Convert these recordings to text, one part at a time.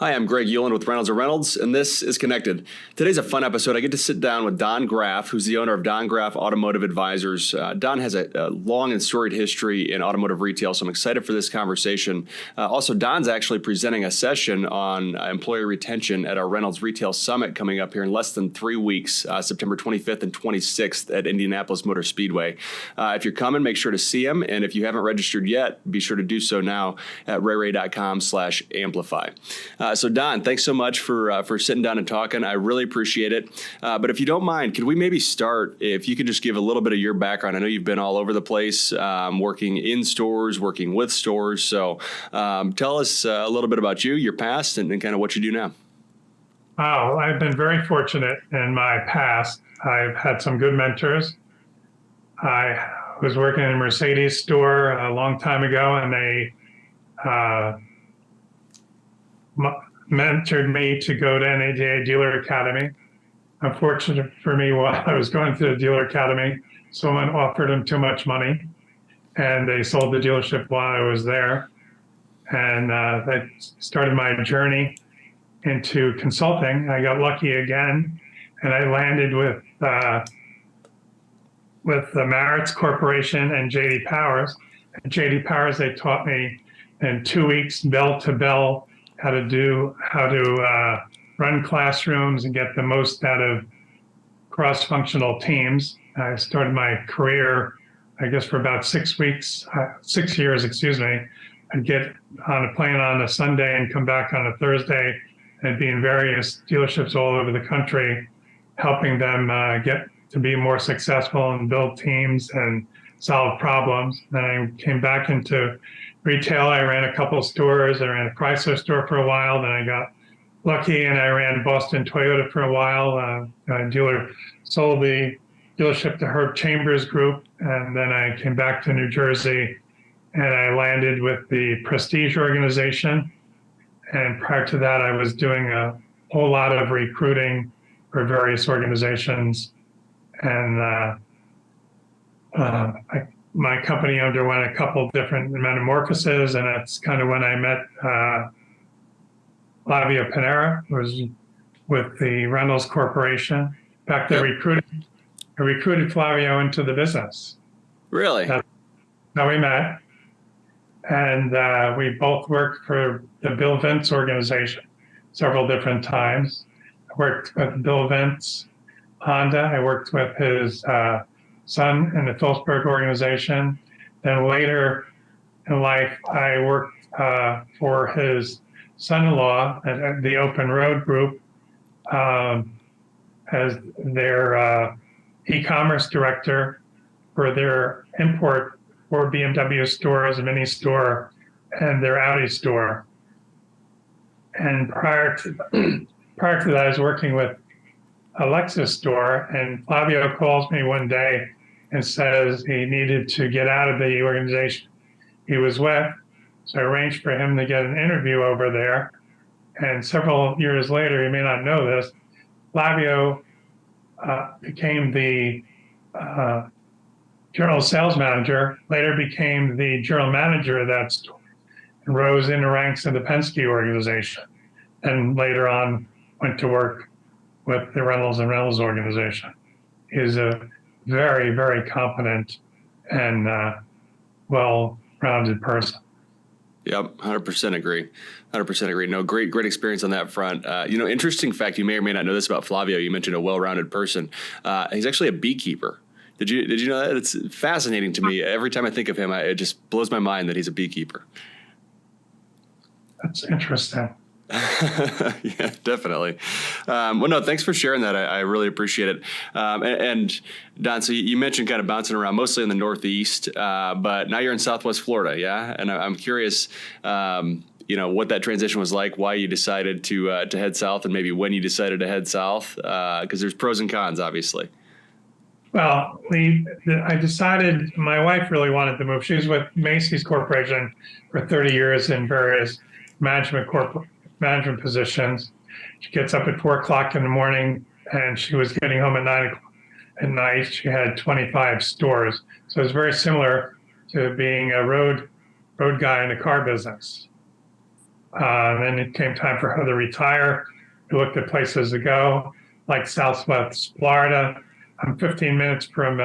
Hi, I'm Greg Euland with Reynolds & Reynolds, and this is Connected. Today's a fun episode. I get to sit down with Don Graff, who's the owner of Don Graff Automotive Advisors. Don has a long and storied history in automotive retail, so I'm excited for this conversation. Also, Don's actually presenting a session on employee retention at our Reynolds Retail Summit coming up here in less than 3 weeks, September 25th and 26th at Indianapolis Motor Speedway. If you're coming, make sure to see him, and if you haven't registered yet, be sure to do so now at rayray.com/amplify. So Don, thanks so much for sitting down and talking. I really appreciate it. But if you don't mind, could we maybe start, if you could just give a little bit of your background? I know you've been all over the place, working in stores, working with stores. So tell us a little bit about you, your past, and kind of what you do now. Oh, I've been very fortunate in my past. I've had some good mentors. I was working in a Mercedes store a long time ago, and they mentored me to go to NADA Dealer Academy. Unfortunately for me, while I was going through the Dealer Academy, someone offered them too much money, and they sold the dealership while I was there. And that started my journey into consulting. I got lucky again, and I landed with the Maritz Corporation and J.D. Powers. At J.D. Powers, they taught me in 2 weeks, bell to bell, how to run classrooms and get the most out of cross-functional teams. I started my career, I guess, for about 6 years. I'd get on a plane on a Sunday and come back on a Thursday and be in various dealerships all over the country, helping them get to be more successful and build teams and solve problems. Then I came back into retail. I ran a couple of stores. I ran a Chrysler store for a while. Then I got lucky and I ran Boston Toyota for a while. A dealer sold the dealership to Herb Chambers Group. And then I came back to New Jersey and I landed with the Prestige organization. And prior to that, I was doing a whole lot of recruiting for various organizations. And my company underwent a couple different metamorphoses, and that's kind of when I met Flavio Panera, who was with the Reynolds Corporation. In fact, I recruited Flavio into the business. Really? That's how we met. And we both worked for the Bill Vince organization several different times. I worked with Bill Vince, Honda. I worked with his son in the Phillipsburg organization. Then later in life, I worked for his son-in-law at the Open Road Group as their e-commerce director for their import for BMW stores, a mini store, and their Audi store. And prior to that, I was working with a Lexus store, and Flavio calls me one day and says he needed to get out of the organization he was with. So I arranged for him to get an interview over there. And several years later, you may not know this, Flavio became the general sales manager, later became the general manager of that store, and rose in the ranks of the Penske organization. And later on went to work with the Reynolds & Reynolds organization. He's a very, very competent and well-rounded person. Yep, 100% agree. 100% agree. No, great experience on that front. Interesting fact, you may or may not know this about Flavio. You mentioned a well-rounded person. He's actually a beekeeper. Did you know that? It's fascinating to me. Every time I think of him, it just blows my mind that he's a beekeeper. That's interesting. Yeah, definitely. No, thanks for sharing that. I really appreciate it. And Don, so you mentioned kind of bouncing around mostly in the Northeast, but now you're in Southwest Florida. Yeah. And I'm curious, what that transition was like, why you decided to head south, and maybe when you decided to head south, because there's pros and cons, obviously. Well, I decided, my wife really wanted to move. She was with Macy's Corporation for 30 years in various management positions. She gets up at 4 o'clock in the morning, and she was getting home at 9 o'clock at night. She had 25 stores. So it's very similar to being a road guy in the car business. Then it came time for her to retire. We looked at places to go, like Southwest Florida. I'm 15 minutes from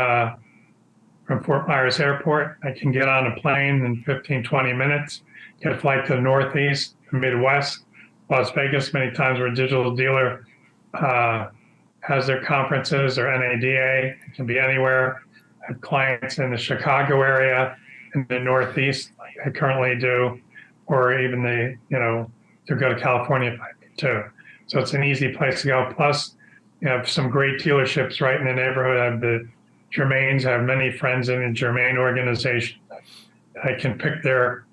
Fort Myers Airport. I can get on a plane in 15, 20 minutes, get a flight to the Northeast, the Midwest, Las Vegas. Many times where a digital dealer has their conferences or NADA. It can be anywhere. I have clients in the Chicago area, in the Northeast, like I currently do, or even to go to California if I need to. So it's an easy place to go. Plus, you have some great dealerships right in the neighborhood. I have the Germains. I have many friends in the Germain organization. I can pick their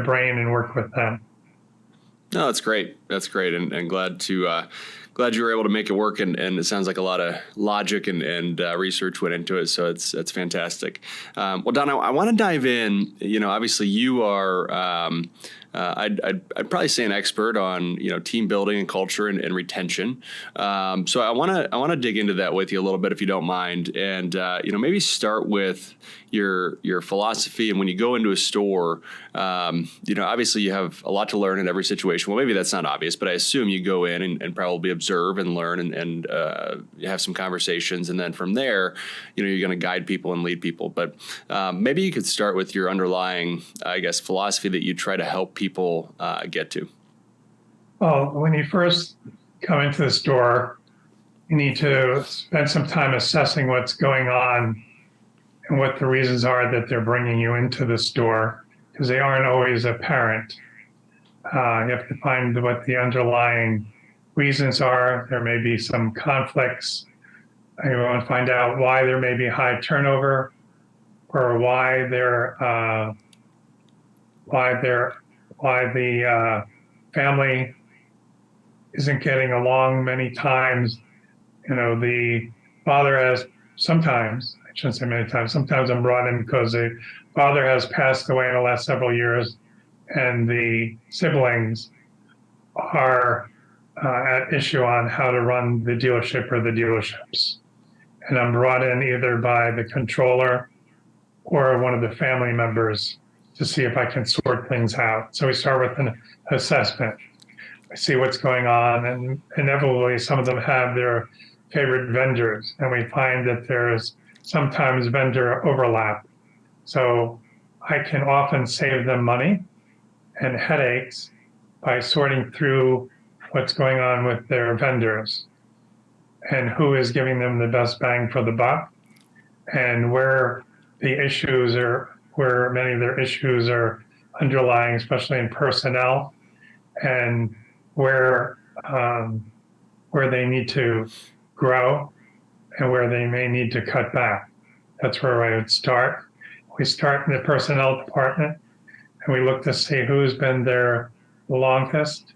brain and work with them. No, that's great. That's great, and glad you were able to make it work. And it sounds like a lot of logic and research went into it. So it's fantastic. Well, Don, I want to dive in. Obviously you are. I'd probably say an expert on team building and culture and retention. So I want to dig into that with you a little bit, if you don't mind, and maybe start with your philosophy. And when you go into a store, obviously you have a lot to learn in every situation. Well, maybe that's not obvious, but I assume you go in and probably observe and learn and have some conversations, and then from there, you're going to guide people and lead people. But maybe you could start with your underlying, I guess, philosophy that you try to help people get to. Well, when you first come into the store, you need to spend some time assessing what's going on and what the reasons are that they're bringing you into the store, because they aren't always apparent. You have to find what the underlying reasons are. There may be some conflicts. You want to find out why there may be high turnover, or why the family isn't getting along. Many times, the father has sometimes. I shouldn't say many times. Sometimes I'm brought in because the father has passed away in the last several years, and the siblings are at issue on how to run the dealership or the dealerships. And I'm brought in either by the controller or one of the family members to see if I can sort things out. So we start with an assessment. I see what's going on, and inevitably some of them have their favorite vendors, and we find that there's sometimes vendor overlap. So I can often save them money and headaches by sorting through what's going on with their vendors and who is giving them the best bang for the buck, and where the issues are, where many of their issues are underlying, especially in personnel, and where they need to grow and where they may need to cut back. That's where I would start. We start in the personnel department, and we look to see who's been there the longest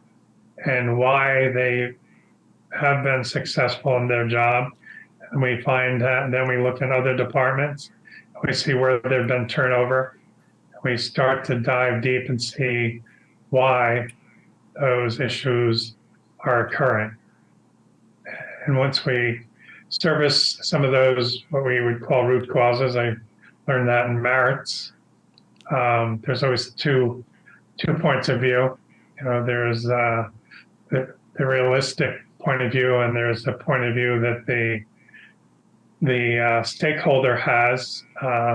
and why they have been successful in their job. And we find that, and then we look in other departments. We see where there's been turnover. We start to dive deep and see why those issues are occurring. And once we service some of those, what we would call root causes, I learned that in merits. There's always two points of view. There's the realistic point of view, and there's the point of view that the stakeholder has,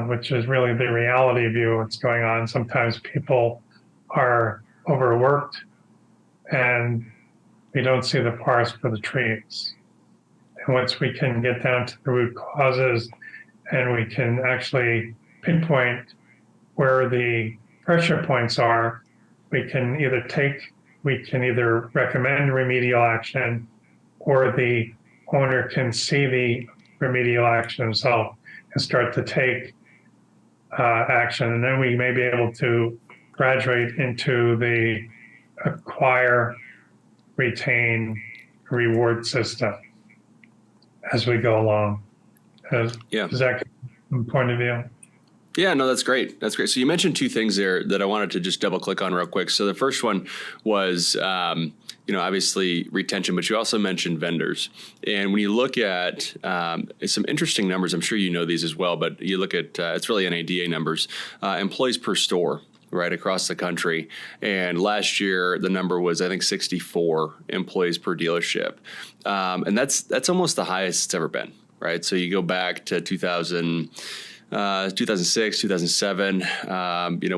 which is really the reality view of what's going on. Sometimes people are overworked, and we don't see the forest for the trees. And once we can get down to the root causes, and we can actually pinpoint where the pressure points are, we can either recommend remedial action, or the owner can see the remedial action himself and start to take action. And then we may be able to graduate into the acquire, retain, reward system as we go along. Is that a point of view? Yeah, no, that's great. That's great. So you mentioned two things there that I wanted to just double click on real quick. So the first one was, obviously retention, but you also mentioned vendors. And when you look at some interesting numbers, I'm sure you know these as well, but you look at, it's really NADA numbers, employees per store. right, across the country. And last year, the number was, I think, 64 employees per dealership. And that's almost the highest it's ever been, right? So you go back to 2006, 2007,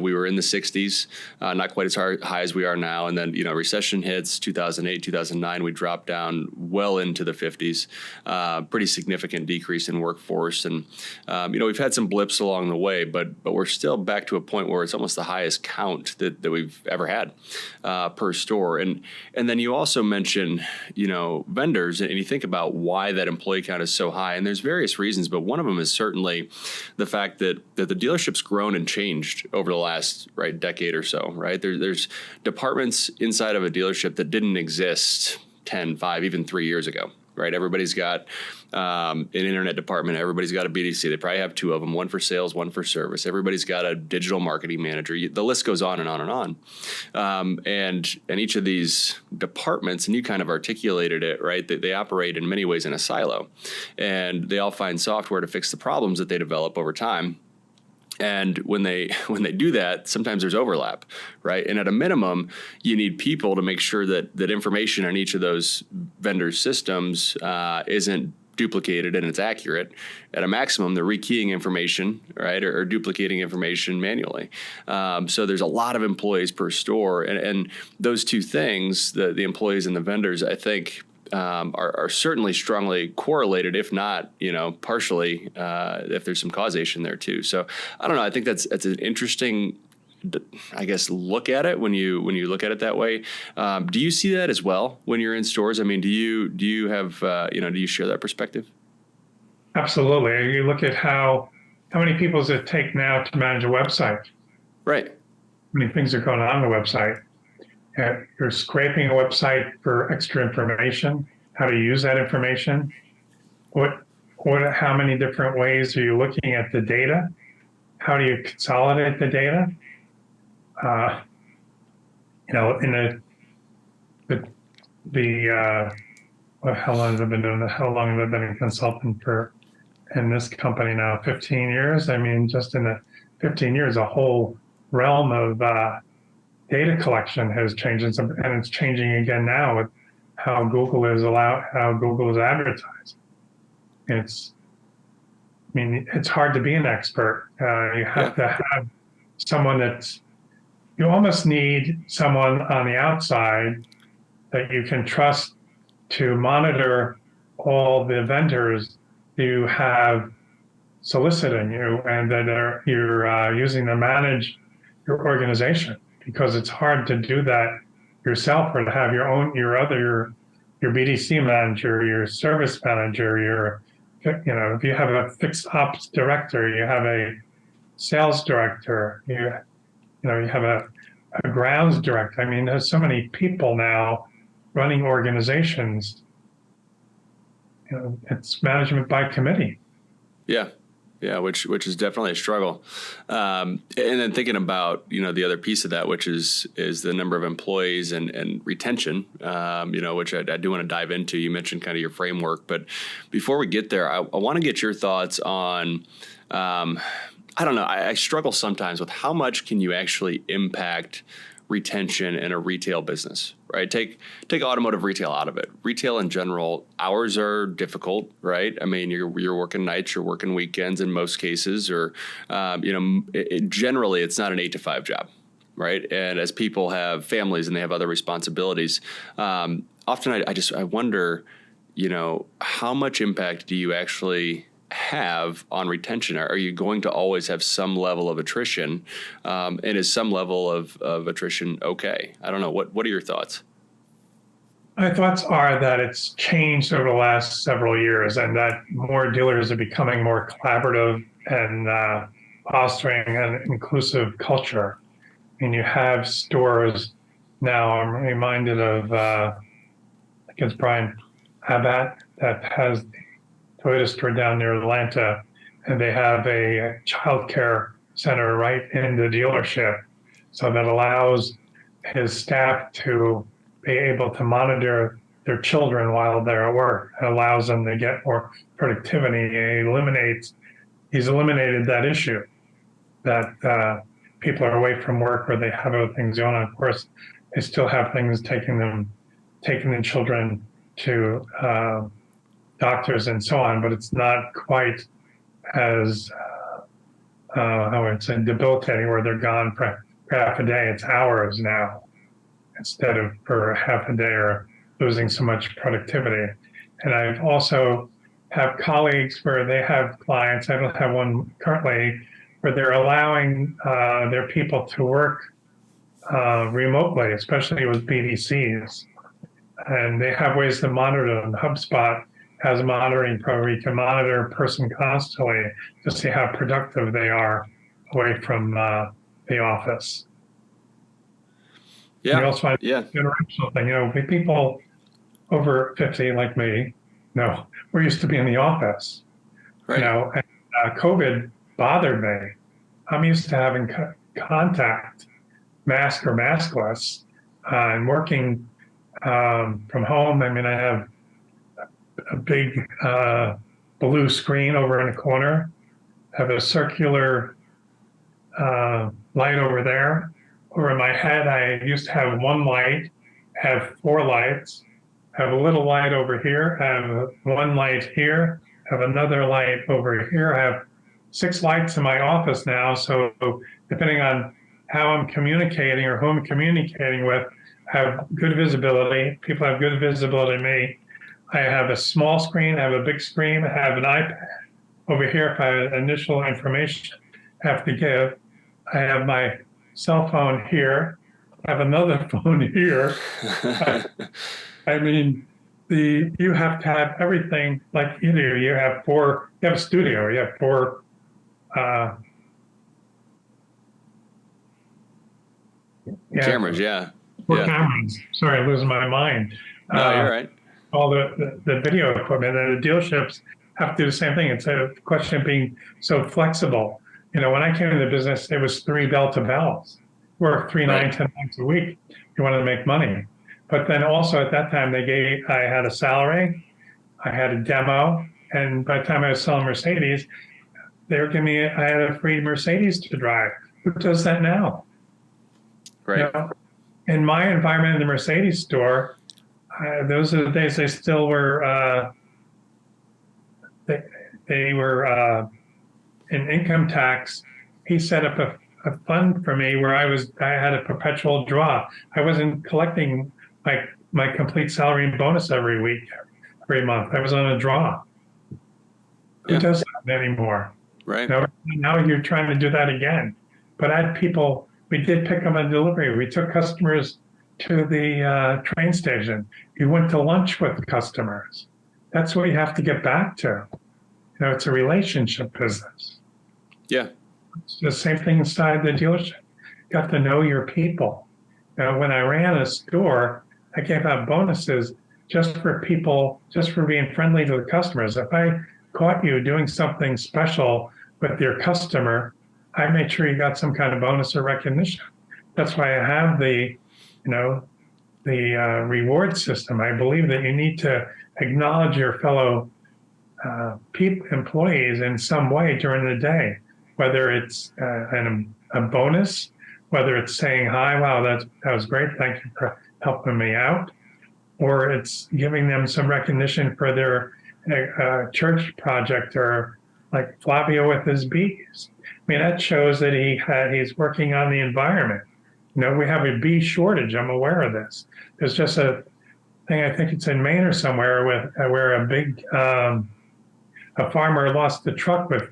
we were in the 60s, not quite as high as we are now. And then, recession hits 2008, 2009, we dropped down well into the 50s, pretty significant decrease in workforce. And, we've had some blips along the way, but we're still back to a point where it's almost the highest count that we've ever had per store. And then you also mention, vendors, and you think about why that employee count is so high. And there's various reasons, but one of them is certainly the fact that the dealership's grown and changed over the last decade or so, right? There's departments inside of a dealership that didn't exist 10, 5, even 3 years ago, right? Everybody's got an internet department. Everybody's got a BDC. They probably have two of them, one for sales, one for service. Everybody's got a digital marketing manager. The list goes on and on and on. And each of these departments, and you kind of articulated it, right? They operate in many ways in a silo, and they all find software to fix the problems that they develop over time. And when they do that, sometimes there's overlap, right? And at a minimum, you need people to make sure that information on each of those vendors' systems isn't duplicated and it's accurate. At a maximum, they're rekeying information, right, or duplicating information manually. So there's a lot of employees per store, and those two things, the employees and the vendors, I think, are certainly strongly correlated, if not, partially, if there's some causation there too. So I don't know. I think that's an interesting, I guess, look at it when you look at it that way. Do you see that as well when you're in stores? I mean, do you have do you share that perspective? Absolutely. You look at how many people does it take now to manage a website? Right. How many things are going on the website? You're scraping a website for extra information, how to use that information. How many different ways are you looking at the data? How do you consolidate the data? How long have I been doing that? How long have I been a consultant in this company now? 15 years. I mean, just in the 15 years, a whole realm of data collection has changed, and it's changing again now with how Google is advertising. It's hard to be an expert. You have to have someone you almost need someone on the outside that you can trust to monitor all the vendors you have soliciting you and that you're using to manage your organization. Because it's hard to do that yourself, or to have your BDC manager, your service manager, if you have a fixed ops director, you have a sales director, you have a grounds director. I mean, there's so many people now running organizations. It's management by committee. Yeah. Yeah, which is definitely a struggle. And then thinking about, the other piece of that, which is the number of employees and retention, which I do want to dive into. You mentioned kind of your framework, but before we get there, I want to get your thoughts on, I don't know, I struggle sometimes with how much can you actually impact retention in a retail business, right? Take automotive retail out of it. Retail in general, hours are difficult, right? I mean, you're working nights, you're working weekends in most cases, or generally it's not an 8 to 5 job, right? And as people have families and they have other responsibilities, often I wonder, how much impact do you actually have on retention? Are you going to always have some level of attrition? And is some level of attrition okay? I don't know. What are your thoughts? My thoughts are that it's changed over the last several years, and that more dealers are becoming more collaborative and fostering an inclusive culture. I mean, you have stores now. I'm reminded of, I think it's Brian Abbott that has Toyota store down near Atlanta, and they have a child care center right in the dealership. So that allows his staff to be able to monitor their children while they're at work. It allows them to get more productivity. He's eliminated that issue that people are away from work or they have other things going on. Of course, they still have things taking the children to doctors and so on, but it's not quite as how would I say debilitating where they're gone for half a day. It's hours now instead of for half a day or losing so much productivity. And I've also have colleagues where they have clients. I don't have one currently where they're allowing their people to work remotely, especially with BDCs. And they have ways to monitor them. HubSpot has a monitoring program. You can monitor a person constantly to see how productive they are away from the office. Yeah. We also have Yeah. generational thing. We people over 50 like me, no, we're used to being in the office. Right. And COVID bothered me. I'm used to having contact, mask or maskless, and working from home. I mean, I have a big blue screen over in the corner, have a circular light over there. Over my head, I used to have one light, have four lights, have a little light over here, have one light here, have another light over here. I have 6 lights in my office now. So depending on how I'm communicating or who I'm communicating with, I have good visibility. People have good visibility of me. I have a small screen, I have a big screen, I have an iPad over here if I have initial information I have to give. I have my cell phone here. I have another phone here. I mean, you have to have everything like you do. You have a studio, you have 4 cameras, yeah. 4 cameras. Sorry, I'm losing my mind. No, you're right. All the video equipment, and the dealerships have to do the same thing. It's a question of being so flexible. When I came into the business, it was 3 bell to bells. Work 3, 9, 10 nights a week. You wanted to make money. But then also at that time, I had a salary, I had a demo, and by the time I was selling Mercedes, they were giving me, I had a free Mercedes to drive. Who does that now? Right. In my environment in the Mercedes store, those are the days they still were, they were in income tax. He set up a fund for me where I had a perpetual draw. I wasn't collecting my complete salary and bonus every month. I was on a draw. Who does that anymore? Right. Now you're trying to do that again. But I had people, we did pick up and delivery. We took customers to the train station. You went to lunch with customers. That's what you have to get back to. It's a relationship business. Yeah. It's the same thing inside the dealership. You have to know your people. When I ran a store, I gave out bonuses just for being friendly to the customers. If I caught you doing something special with your customer, I made sure you got some kind of bonus or recognition. That's why I have the reward system. I believe that you need to acknowledge your fellow employees in some way during the day, whether it's a bonus, whether it's saying, hi, wow, that was great, thank you for helping me out, or it's giving them some recognition for their church project, or like Flavio with his bees. I mean, that shows that he's working on the environment. We have a bee shortage. I'm aware of this. There's just a thing, I think it's in Maine or somewhere, where a big a farmer lost a truck with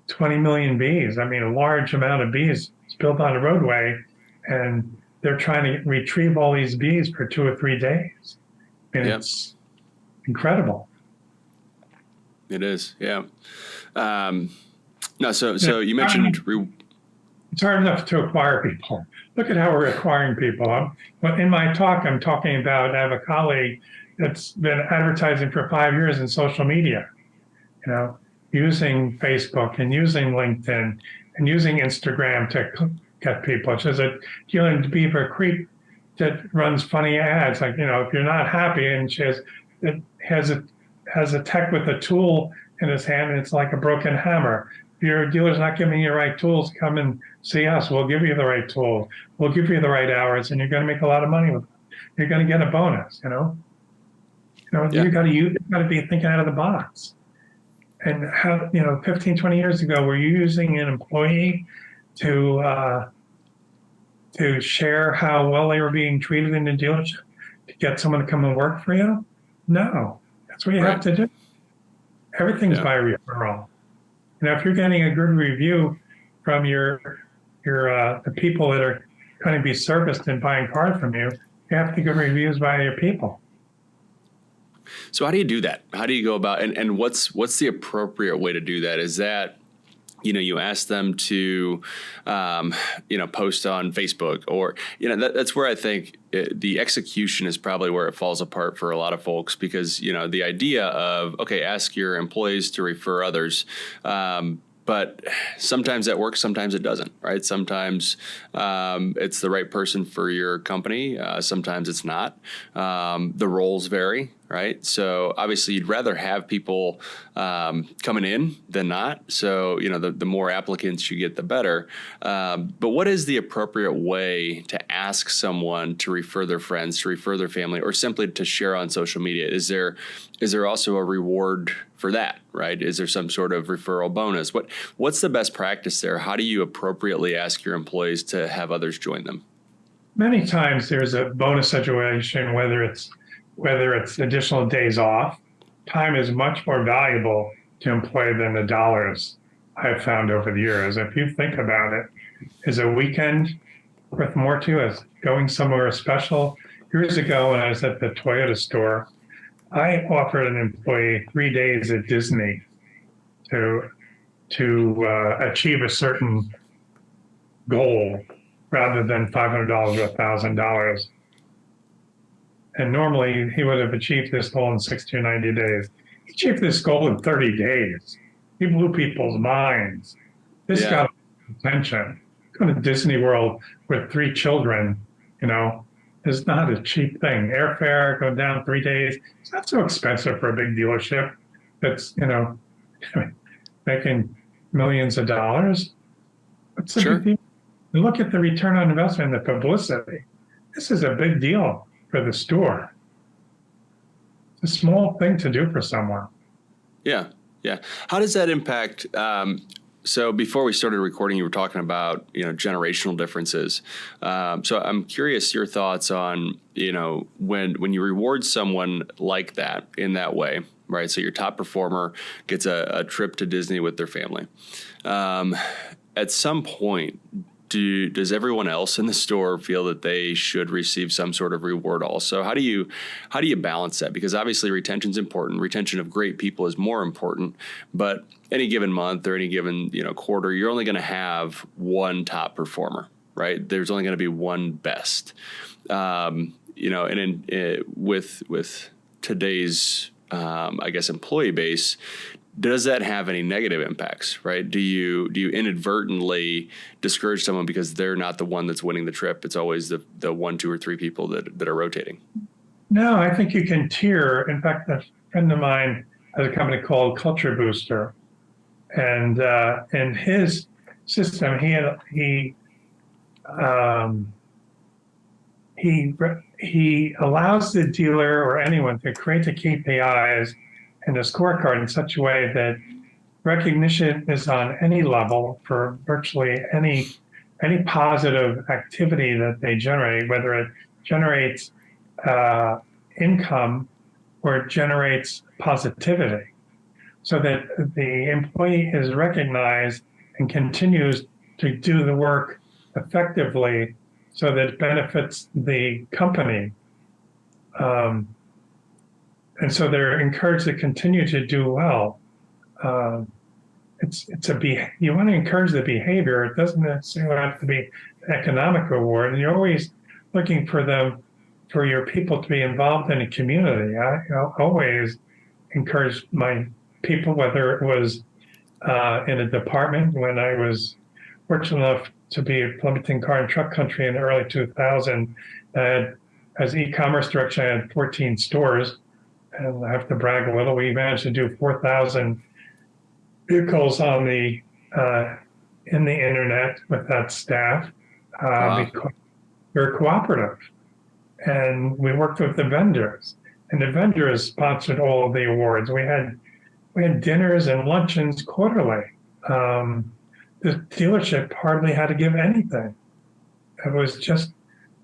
20 million bees. I mean, a large amount of bees spilled on the roadway, and they're trying to retrieve all these bees for 2 or 3 days. And It's incredible. It is, yeah. No, so you mentioned it's hard enough to acquire people. Look at how we're acquiring people. In my talk, I'm talking about, I have a colleague that's been advertising for 5 years in social media, using Facebook and using LinkedIn and using Instagram to get people. She's a dealing to be a creep that runs funny ads. Like, if you're not happy, and she has a tech with a tool in his hand, and it's like a broken hammer. your dealer's not giving you the right tools, come and see us. We'll give you the right tools. We'll give you the right hours, and you're going to make a lot of money with it. You're going to get a bonus, Yeah. you got to be thinking out of the box. And how, 15, 20 years ago, were you using an employee to share how well they were being treated in the dealership to get someone to come and work for you? No, that's what you have to do. Everything's by referral. If you're getting a good review from the people that are going to be serviced and buying cars from you, you have to get reviews by your people. So how do you do that? How do you go about, and what's the appropriate way to do that? Is that, you ask them to, post on Facebook, or, that's where I think the execution is probably where it falls apart for a lot of folks, because, the idea of, okay, ask your employees to refer others. But sometimes that works, sometimes it doesn't, right? Sometimes it's the right person for your company. Sometimes it's not. The roles vary, right? So obviously you'd rather have people coming in than not. So, the more applicants you get, the better. But what is the appropriate way to ask someone to refer their friends, to refer their family, or simply to share on social media? Is there also a reward for that, right? Is there some sort of referral bonus? What's the best practice there? How do you appropriately ask your employees to have others join them? Many times there's a bonus situation, whether it's additional days off. Time is much more valuable to employ than the dollars I've found over the years. If you think about it, is a weekend worth more to us? Going somewhere special? Years ago when I was at the Toyota store, I offered an employee 3 days at Disney to achieve a certain goal rather than $500 or $1,000. And normally he would have achieved this goal in 60 or 90 days. He achieved this goal in 30 days. He blew people's minds. This got attention. Going to Disney World with 3 children, is not a cheap thing. Airfare, go down 3 days. It's not so expensive for a big dealership that's, making millions of dollars. What's the big deal? And look at the return on investment and the publicity. This is a big deal for the store. It's a small thing to do for someone. Yeah. How does that impact? So before we started recording, you were talking about, generational differences. So I'm curious your thoughts on, when you reward someone like that in that way, right? So your top performer gets a trip to Disney with their family. At some point, does everyone else in the store feel that they should receive some sort of reward also? How do you balance that? Because obviously retention is important. Retention of great people is more important. But any given month or any given quarter, you're only going to have one top performer, right? There's only going to be one best. With today's employee base, does that have any negative impacts, right? Do you inadvertently discourage someone because they're not the one that's winning the trip? It's always the 1, 2, or 3 people that are rotating. No, I think you can tier. In fact, a friend of mine has a company called Culture Booster, and in his system, he allows the dealer or anyone to create the KPIs and a scorecard in such a way that recognition is on any level for virtually any positive activity that they generate, whether it generates income or it generates positivity, so that the employee is recognized and continues to do the work effectively so that it benefits the company. And so they're encouraged to continue to do well. You want to encourage the behavior. It doesn't necessarily have to be an economic reward. And you're always looking for your people to be involved in a community. I always encourage my people, whether it was in a department when I was fortunate enough to be at Flemington Car and Truck Country in the early 2000s. As e-commerce director, I had 14 stores. And I have to brag a little. We managed to do 4,000 vehicles on the in the internet with that staff Wow. because we're cooperative. And we worked with the vendors, and the vendors sponsored all of the awards. We had dinners and luncheons quarterly. Um, the dealership hardly had to give anything. It was just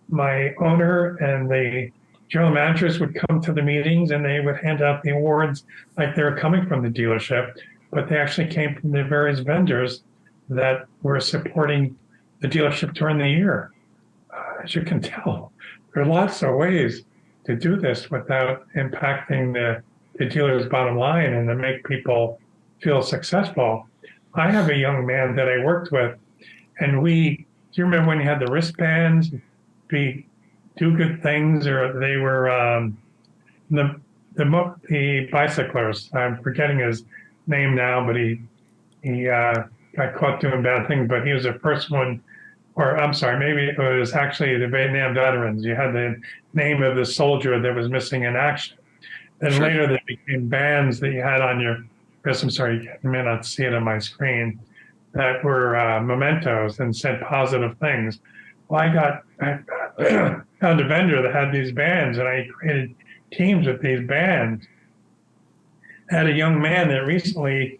my owner and the general managers would come to the meetings and they would hand out the awards like they were coming from the dealership, but they actually came from the various vendors that were supporting the dealership during the year. As you can tell, there are lots of ways to do this without impacting the dealer's bottom line and to make people feel successful. I have a young man that I worked with, and do you remember when you had the wristbands, do good things, or they were the bicyclers. I'm forgetting his name now, but he got caught doing bad things. But he was the first one, or I'm sorry, maybe it was actually the Vietnam veterans. You had the name of the soldier that was missing in action. Then Sure. later they became bands that you had on your wrist. I'm sorry, you may not see it on my screen. That were mementos and said positive things. Well, I found a vendor that had these bands, and I created teams with these bands. I had a young man that recently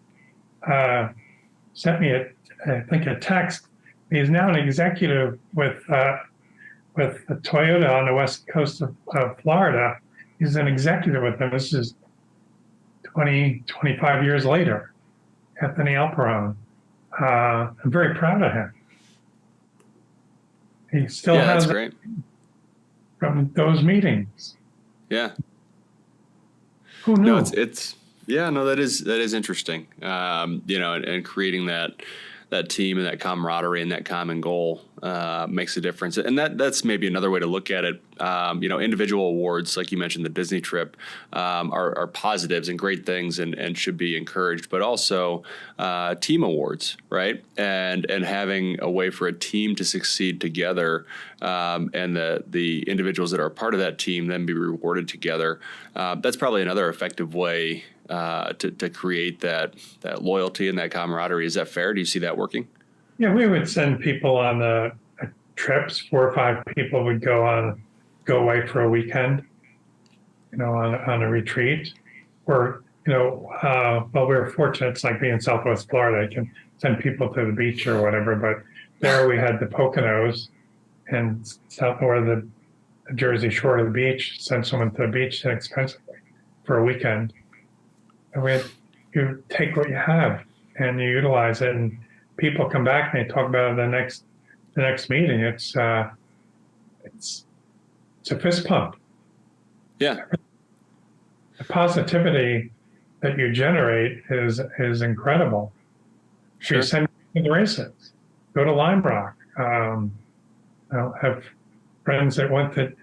sent me a text. He's now an executive with Toyota on the west coast of Florida. He's an executive with them. This is 25 years later. Anthony Alperon. I'm very proud of him. He still Yeah, that's has great. from those meetings. Yeah. Who knew? No, it's yeah, no, that is interesting. And creating that team and that camaraderie and that common goal makes a difference. And that's maybe another way to look at it. Individual awards, like you mentioned, the Disney trip, are positives and great things and should be encouraged, but also team awards, right? And having a way for a team to succeed together, and the individuals that are a part of that team then be rewarded together. That's probably another effective way to create that loyalty and that camaraderie. Is that fair? Do you see that working? Yeah, we would send people on the trips. 4 or 5 people would go away for a weekend, on a retreat. Or, well, we were fortunate. It's like being in Southwest Florida. You can send people to the beach or whatever. But there we had the Poconos and south or the Jersey shore of the beach. Send someone to the beach inexpensively for a weekend. And you take what you have and you utilize it, and people come back and they talk about it the next meeting. It's a fist pump. Yeah. The positivity that you generate is incredible. Sure. You send people to races, go to Lime Rock. Have friends that want to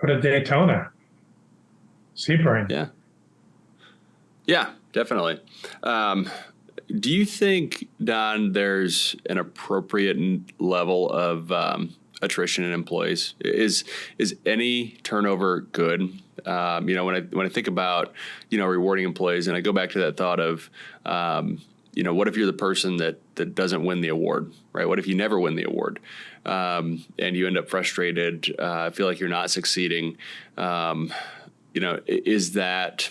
go to Daytona, Sebring. Yeah. Yeah, definitely. Do you think, Don, there's an appropriate level of attrition in employees? Is any turnover good? When I think about rewarding employees, and I go back to that thought of what if you're the person that doesn't win the award, right? What if you never win the award, and you end up frustrated, feel like you're not succeeding? Is that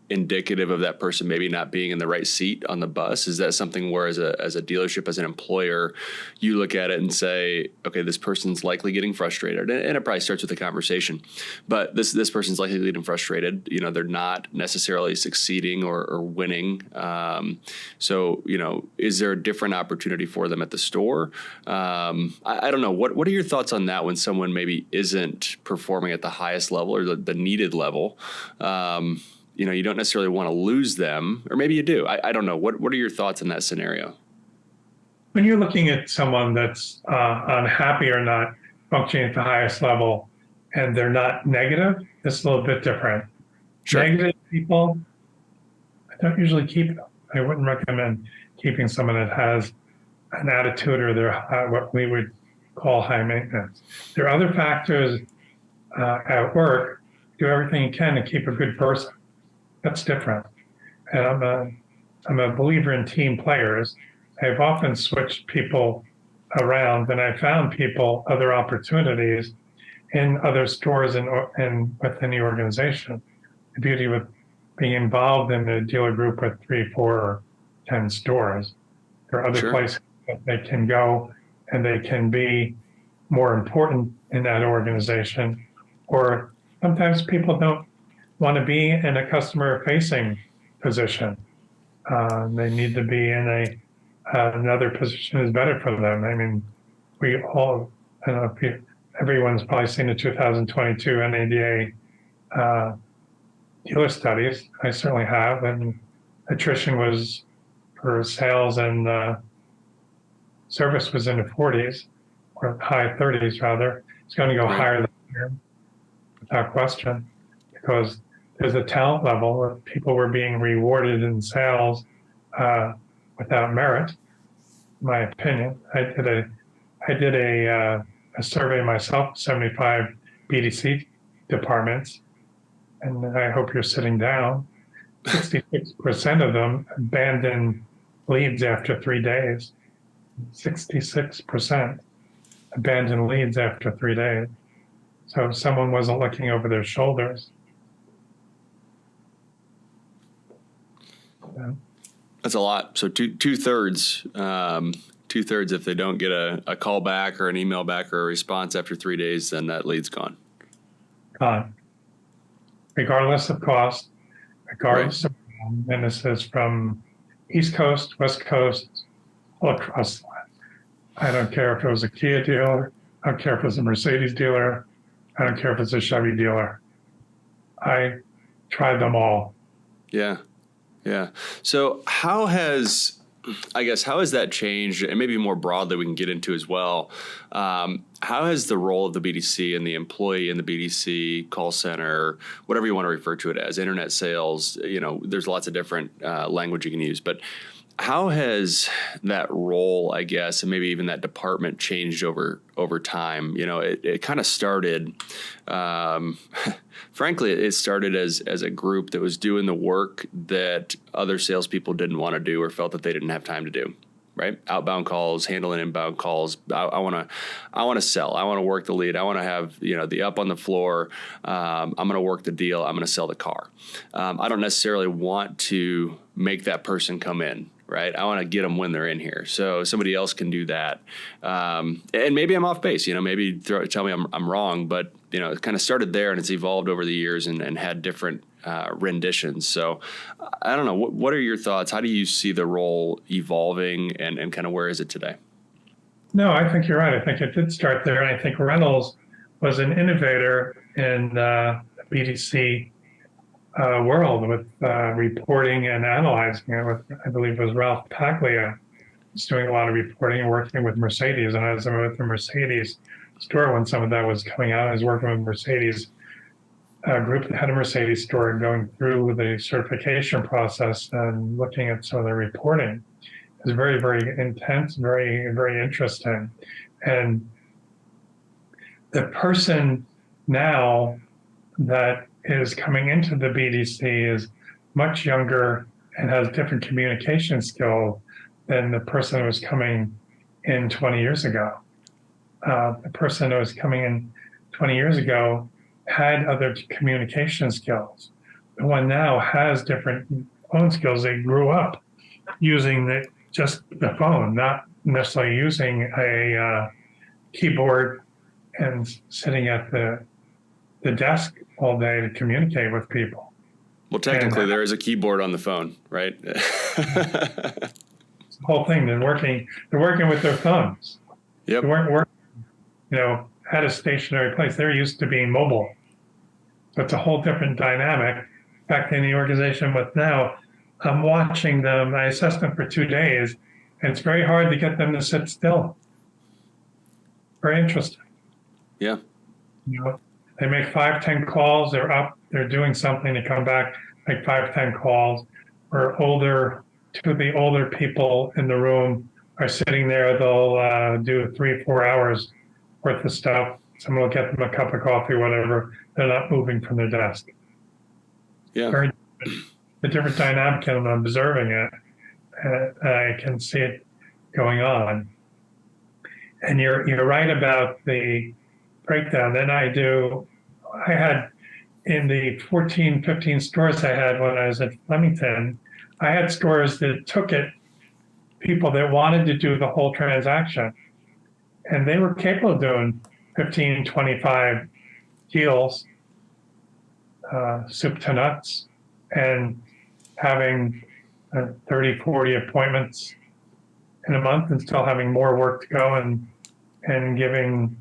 indicative of that person maybe not being in the right seat on the bus? Is that something where as a dealership, as an employer, you look at it and say, okay, this person's likely getting frustrated, and it probably starts with a conversation, but this person's likely getting frustrated. They're not necessarily succeeding or winning. So is there a different opportunity for them at the store? I don't know. What are your thoughts on that when someone maybe isn't performing at the highest level or the needed level? You don't necessarily want to lose them, or maybe you do. I don't know. What are your thoughts on that scenario? When you're looking at someone that's unhappy or not functioning at the highest level, and they're not negative, it's a little bit different. Sure. Negative people, I don't usually keep them. I wouldn't recommend keeping someone that has an attitude or they're what we would call high maintenance. There are other factors at work. Do everything you can to keep a good person. That's different. And I'm a believer in team players. I've often switched people around, and I found people other opportunities in other stores and within the organization. The beauty with being involved in a dealer group with 3, 4, or 10 stores, there are other Sure. places that they can go and they can be more important in that organization. Or sometimes people don't want to be in a customer facing position. They need to be in another position is better for them. I mean, we all, I don't know if everyone's probably seen the 2022 NADA dealer studies. I certainly have, and attrition was for sales and service was in the 40s or high 30s rather. It's going to go Right. higher than here, without question, because there's a talent level where people were being rewarded in sales without merit. In my opinion, I did a survey myself, 75 BDC departments, and I hope you're sitting down. 66% of them abandoned leads after 3 days. 66% abandoned leads after 3 days. So someone wasn't looking over their shoulders. Yeah. That's a lot. So two-thirds if they don't get a call back or an email back or a response after 3 days, then that lead's gone. Gone. Regardless of cost, regardless of, and this is from East Coast, West Coast, all across the line. I don't care if it was a Kia dealer, I don't care if it was a Mercedes dealer, I don't care if it's a Chevy dealer. I tried them all. Yeah. Yeah. So how has that changed? And maybe more broadly, we can get into as well. How has the role of the BDC and the employee in the BDC call center, whatever you want to refer to it as, internet sales, there's lots of different language you can use, but how has that role, I guess, and maybe even that department changed over time? It kind of started, frankly, it started as a group that was doing the work that other salespeople didn't want to do or felt that they didn't have time to do. Right? Outbound calls, handling inbound calls. I want to sell. I want to work the lead. I want to have, the up on the floor. I'm going to work the deal. I'm going to sell the car. I don't necessarily want to make that person come in. Right? I want to get them when they're in here. So somebody else can do that. And maybe I'm off base, maybe tell me I'm wrong, but it kind of started there and it's evolved over the years and had different renditions. So I don't know, what are your thoughts? How do you see the role evolving and kind of where is it today? No, I think you're right. I think it did start there. And I think Reynolds was an innovator in the BDC world with reporting and analyzing it with, I believe it was Ralph Paglia, was doing a lot of reporting and working with Mercedes. And I was with the Mercedes store when some of that was coming out. I was working with Mercedes group that had a Mercedes store and going through the certification process and looking at some of the reporting. It was very, very intense, very, very interesting. And the person now that is coming into the BDC is much younger and has different communication skills than the person who was coming in 20 years ago. The person who was coming in 20 years ago had other communication skills. The one now has different phone skills. They grew up using just the phone, not necessarily using a keyboard and sitting at the desk all day to communicate with people. Well, technically, there is a keyboard on the phone, right? The whole thing, they're working with their thumbs. Yep. They weren't working, at a stationary place. They're used to being mobile. So it's a whole different dynamic. In fact, in the organization with now, I'm watching them, I assess them for 2 days, and it's very hard to get them to sit still. Very interesting. Yeah. They make 5, 10 calls, they're up, they're doing something, they come back, make 5, 10 calls. Or two of the older people in the room are sitting there, they'll do 3, 4 hours worth of stuff. Someone will get them a cup of coffee, whatever. They're not moving from their desk. Yeah. Very a different dynamic, and I'm observing it. I can see it going on. And you're right about the breakdown. Then I had in the 14, 15 stores I had when I was at Flemington, I had stores that took it, people that wanted to do the whole transaction. And they were capable of doing 15, 25 deals, soup to nuts, and having 30, 40 appointments in a month and still having more work to go and giving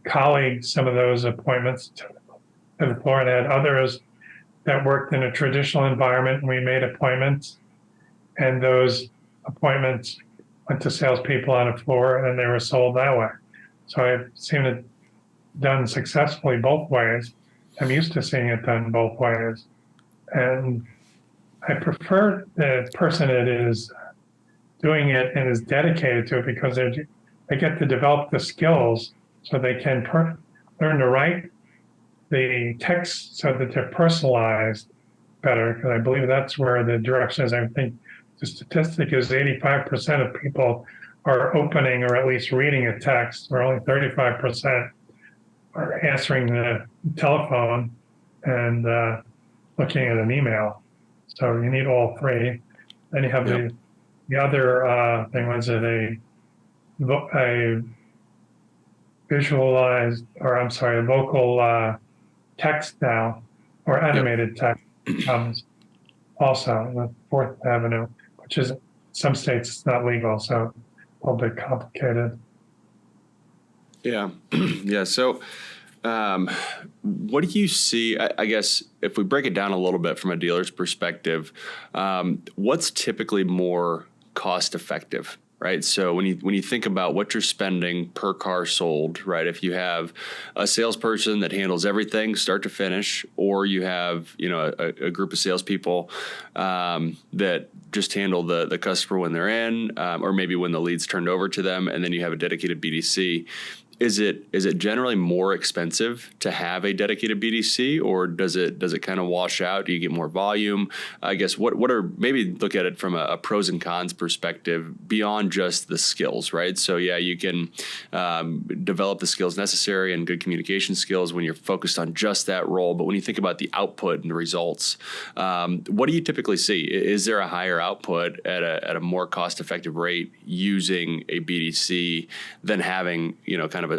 colleagues some of those appointments to the floor. And I had others that worked in a traditional environment, and we made appointments, and those appointments went to salespeople on the floor, and they were sold that way. So I've seen it done successfully both ways. I'm used to seeing it done both ways. And I prefer the person that is doing it and is dedicated to it, because they get to develop the skills so they can learn to write the text so that they're personalized better. Because I believe that's where the direction is. I think the statistic is 85% of people are opening or at least reading a text, where only 35% are answering the telephone and looking at an email. So you need all three. Then you have the other thing was that a visualized, or I'm sorry, a vocal text now, or animated text comes also the Fourth Avenue, which is some states it's not legal, so a little bit complicated. Yeah. Yeah. So, what do you see? I guess if we break it down a little bit from a dealer's perspective, what's typically more cost effective, right? So when you think about what you're spending per car sold, right? If you have a salesperson that handles everything start to finish, or you have a group of salespeople that just handle the customer when they're in, or maybe when the lead's turned over to them, and then you have a dedicated BDC. Is it generally more expensive to have a dedicated BDC, or does it kind of wash out? Do you get more volume? I guess what are, maybe look at it from a pros and cons perspective beyond just the skills, right? So yeah, you can develop the skills necessary and good communication skills when you're focused on just that role. But when you think about the output and the results, what do you typically see? Is there a higher output at a more cost-effective rate using a BDC than having kind of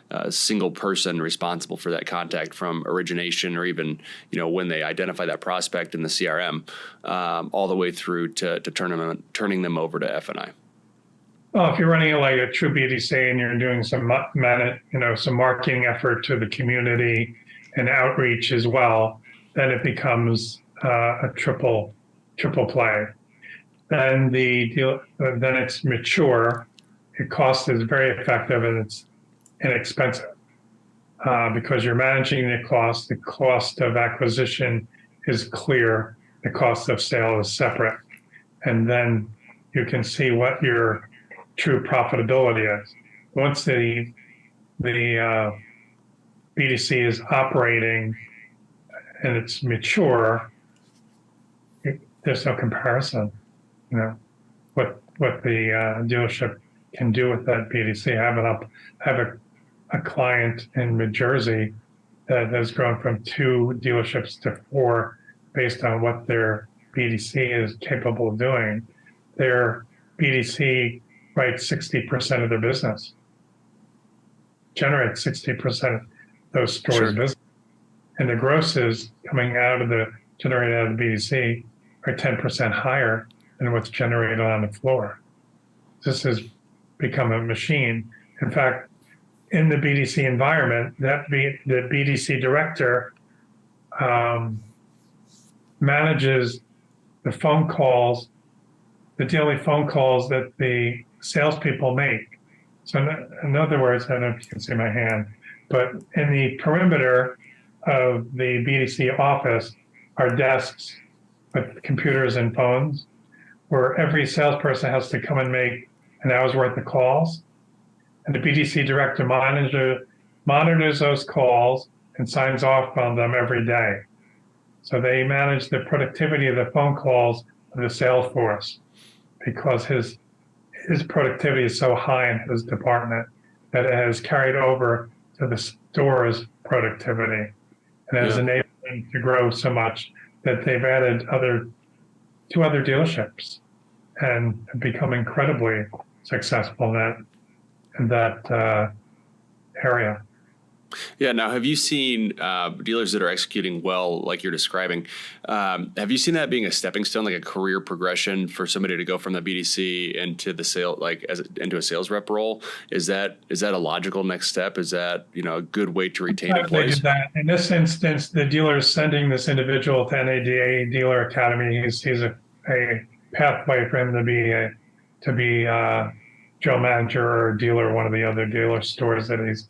a single person responsible for that contact from origination, or even when they identify that prospect in the CRM, all the way through to turning them over to F&I? Well, if you're running it like a true BDC and you're doing some some marketing effort to the community and outreach as well, then it becomes a triple play. Then then it's mature. Your cost is very effective, and it's inexpensive because you're managing the cost. The cost of acquisition is clear. The cost of sale is separate. And then you can see what your true profitability is. Once the BDC is operating and it's mature, there's no comparison. What the dealership can do with that BDC. I have a client in New Jersey that has grown from 2 dealerships to 4 based on what their BDC is capable of doing. Their BDC writes 60% of their business, generates 60% of those stores' business. And the grosses coming out of generated out of the BDC are 10% higher than what's generated on the floor. This has become a machine. In fact, in the BDC environment, the BDC director manages the phone calls, the daily phone calls that the salespeople make. So in other words, I don't know if you can see my hand, but in the perimeter of the BDC office are desks with computers and phones, where every salesperson has to come and make an hour's worth of calls. And the BDC director monitors those calls and signs off on them every day. So they manage the productivity of the phone calls of the sales force, because his his productivity is so high in his department that it has carried over to the store's productivity and has Yeah. enabled them to grow so much that they've added two other dealerships and have become incredibly successful in that area. Yeah. Now, have you seen dealers that are executing well, like you're describing? Have you seen that being a stepping stone, like a career progression for somebody to go from the BDC into the into a sales rep role? Is that a logical next step? Is that a good way to retain employees? That. In this instance, the dealer is sending this individual to NADA Dealer Academy. He's a pathway for him to be Joe manager or dealer, one of the other dealer stores that he's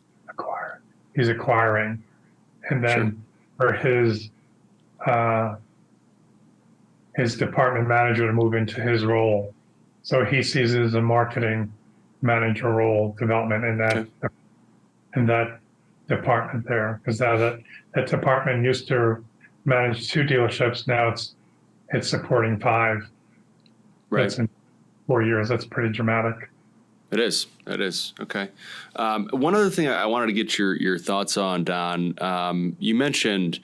acquiring, and then for his department manager to move into his role. So he sees it as a marketing manager role development in that department there, because that department used to manage 2 dealerships. Now it's supporting 5. Right. That's in 4 years. That's pretty dramatic. It is. Okay. One other thing I wanted to get your thoughts on, Don. You mentioned,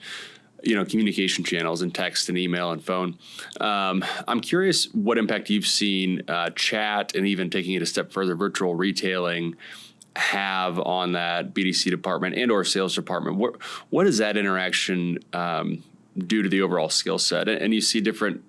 communication channels and text and email and phone. I'm curious what impact you've seen chat and even taking it a step further, virtual retailing have on that BDC department and or sales department. What does that interaction do to the overall skill set? And you see different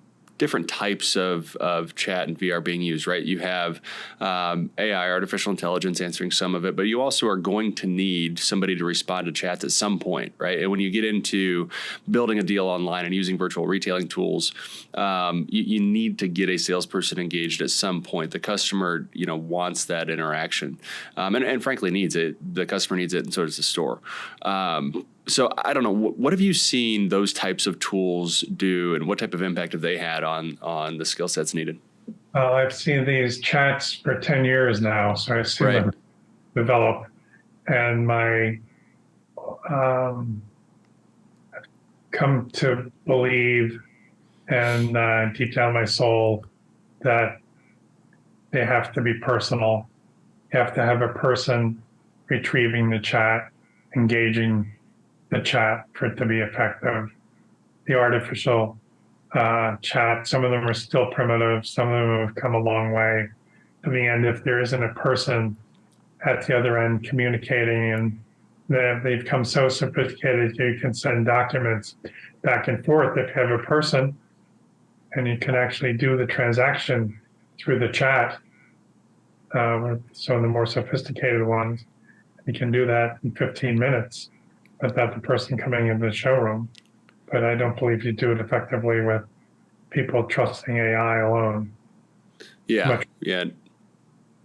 types of chat and VR being used, right? You have AI, artificial intelligence, answering some of it, but you also are going to need somebody to respond to chats at some point, right? And when you get into building a deal online and using virtual retailing tools, you need to get a salesperson engaged at some point. The customer, wants that interaction, and frankly needs it. The customer needs it, and so does the store. So I don't know, what have you seen those types of tools do, and what type of impact have they had on the skill sets needed? I've seen these chats for 10 years now, so I've seen them develop. And I've come to believe, and deep down my soul, that they have to be personal. You have to have a person retrieving the chat, engaging the chat for it to be effective. The artificial chat, some of them are still primitive, some of them have come a long way. In the end, if there isn't a person at the other end communicating, and they've become so sophisticated, you can send documents back and forth. If you have a person and you can actually do the transaction through the chat, some of the more sophisticated ones, you can do that in 15 minutes without the person coming into the showroom. But I don't believe you do it effectively with people trusting AI alone. Yeah.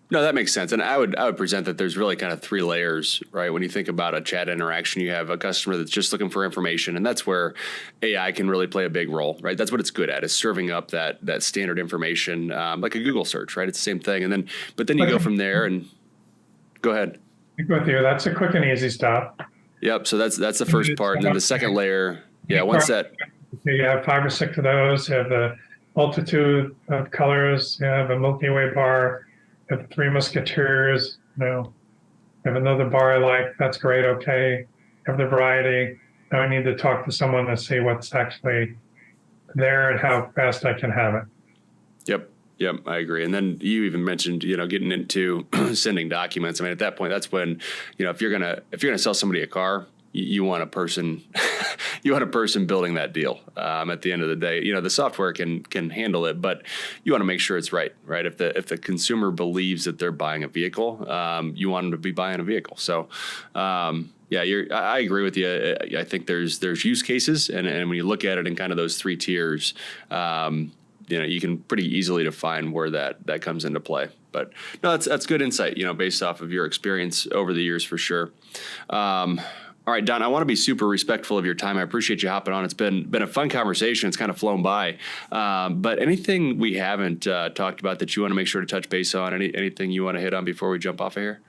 No, that makes sense. And I would present that there's really kind of 3 layers, right? When you think about a chat interaction, you have a customer that's just looking for information, and that's where AI can really play a big role, right? That's what it's good at, is serving up that standard information, like a Google search, right? It's the same thing. And then you go from there and go ahead. With you, that's a quick and easy stop. Yep. So that's the first part. And then the second layer, once that. You have 5 or 6 of those. You have the multitude of colors. You have a Milky Way bar. You have the 3 Musketeers. You have another bar I like. That's great. Okay. You have the variety. Now I need to talk to someone to see what's actually there and how fast I can have it. Yep, I agree. And then you even mentioned, getting into sending documents. I mean, at that point, that's when, if you're gonna sell somebody a car, you want a person, building that deal. At the end of the day, the software can handle it, but you want to make sure it's right? If the consumer believes that they're buying a vehicle, you want them to be buying a vehicle. So, I agree with you. I think there's use cases, and when you look at it in kind of those 3 tiers, you can pretty easily define where that comes into play. But no, that's good insight, based off of your experience over the years for sure. All right, Don, I want to be super respectful of your time. I appreciate you hopping on. It's been a fun conversation. It's kind of flown by. But anything we haven't talked about that you want to make sure to touch base on? Anything you want to hit on before we jump off of here?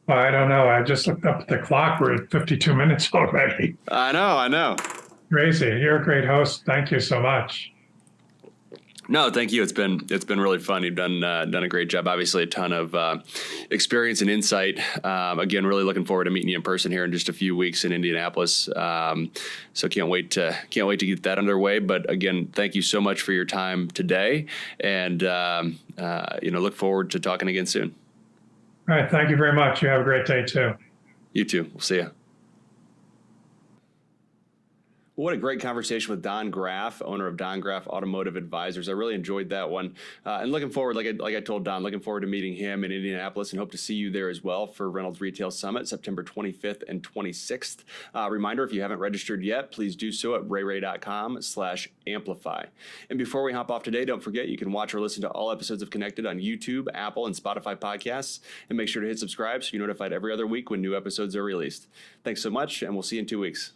Well, I don't know. I just looked up at the clock. We're at 52 minutes already. I know. Crazy. You're a great host. Thank you so much. No, thank you. It's been really fun. You've done a great job. Obviously, a ton of experience and insight. Again, really looking forward to meeting you in person here in just a few weeks in Indianapolis. So can't wait to get that underway. But again, thank you so much for your time today, and look forward to talking again soon. All right. Thank you very much. You have a great day too. You too. We'll see you. What a great conversation with Don Graff, owner of Don Graff Automotive Advisors. I really enjoyed that one. And looking forward, like I told Don, looking forward to meeting him in Indianapolis and hope to see you there as well for Reynolds Retail Summit, September 25th and 26th. Reminder, if you haven't registered yet, please do so at rayray.com/amplify. And before we hop off today, don't forget you can watch or listen to all episodes of Connected on YouTube, Apple, and Spotify podcasts. And make sure to hit subscribe so you're notified every other week when new episodes are released. Thanks so much, and we'll see you in 2 weeks.